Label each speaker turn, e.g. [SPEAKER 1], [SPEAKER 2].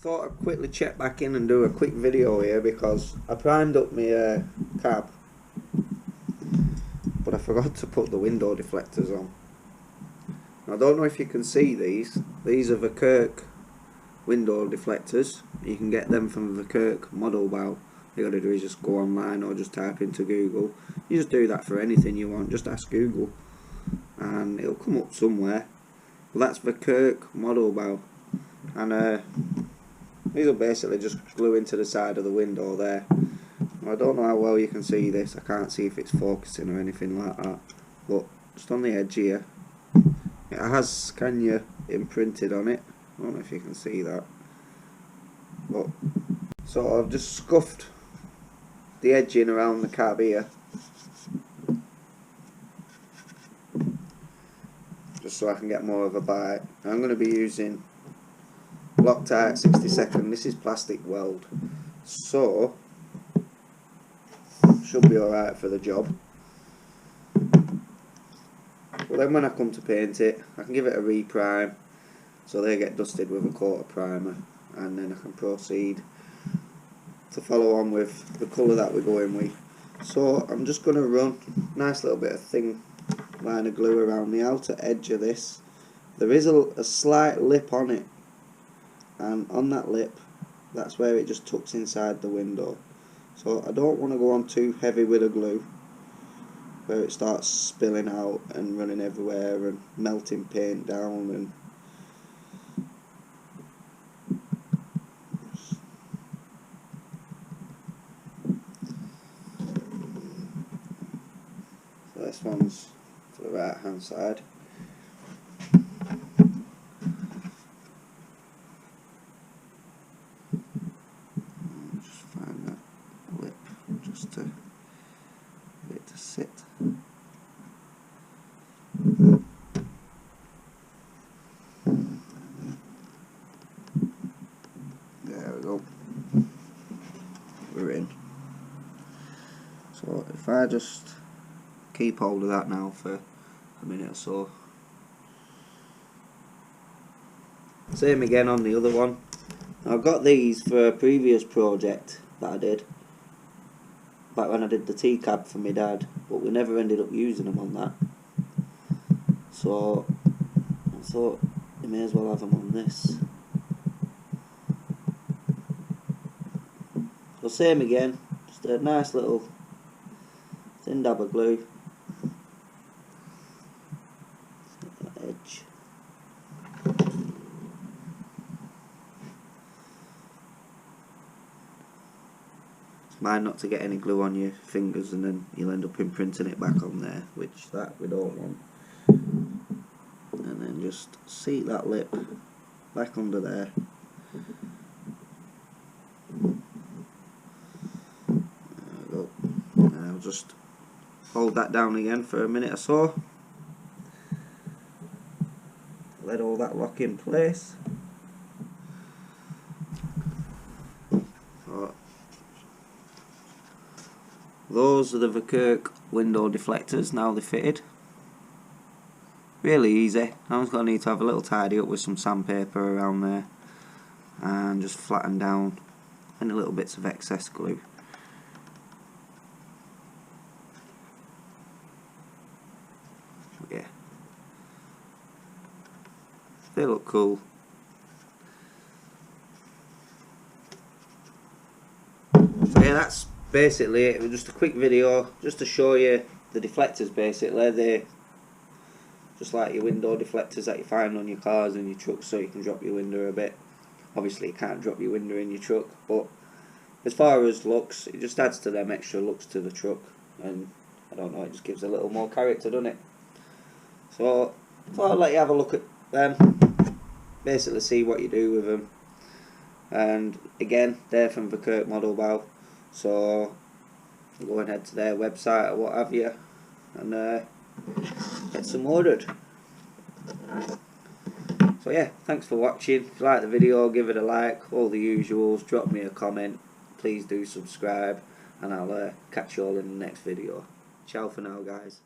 [SPEAKER 1] thought I'd quickly check back in and do a quick video here because I primed up my cab, but I forgot to put the window deflectors on. I don't know if you can see these. These are Verkerk window deflectors. You can get them from Verkerk Modelbouw. All you gotta do is just go online or just type into Google. You just do that for anything you want. Just ask Google and it'll come up somewhere. Well, that's Verkerk Modelbouw, and these will basically just glue into the side of the window there. I don't know how well you can see this. I can't see if it's focusing or anything like that, but just on the edge here it has Scania imprinted on it. I don't know if you can see that, but so I've just scuffed the edging around the cab here just so I can get more of a bite. I'm going to be using Loctite 60-second. This is plastic weld, so should be alright for the job. But then when I come to paint it, I can give it a reprime so they get dusted with a coat of primer, and then I can proceed to follow on with the colour that we're going with. So I'm just going to run a nice little bit of thin line of glue around the outer edge of this. There is a slight lip on it, and on that lip, that's where it just tucks inside the window. So I don't want to go on too heavy with the glue where it starts spilling out and running everywhere and melting paint down. And so this one's for the right hand side. Just find that lip just to get it to sit. There we go. We're in. So if I just keep hold of that now for a minute or so. Same again on the other one. I've got these for a previous project that I did back when I did the T-cab for my dad, but we never ended up using them on that. So I thought you may as well have them on this. So same again, just a nice little thin dab of glue. Edge. Mind not to get any glue on your fingers and then you'll end up imprinting it back on there, which that we don't want. And then just seat that lip back under there. There we go. And I'll just hold that down again for a minute or so. Let all that lock in place. So, those are the Verkerk window deflectors, now they're fitted. Really easy. I'm just going to need to have a little tidy up with some sandpaper around there and just flatten down any little bits of excess glue. Yeah, they look cool. So yeah, that's basically it. It was just a quick video just to show you the deflectors. Basically they're just like your window deflectors that you find on your cars and your trucks, so you can drop your window a bit. Obviously you can't drop your window in your truck, but as far as looks, it just adds to them extra looks to the truck, and I don't know, it just gives a little more character, doesn't it? So I thought I'd let you have a look at them, basically see what you do with them. And again, they're from Verkerk Modelbouw, so go and head to their website or what have you and get some ordered. So yeah, thanks for watching. If you like the video, give it a like, all the usuals, drop me a comment, please do subscribe, and I'll catch you all in the next video. Ciao for now, guys.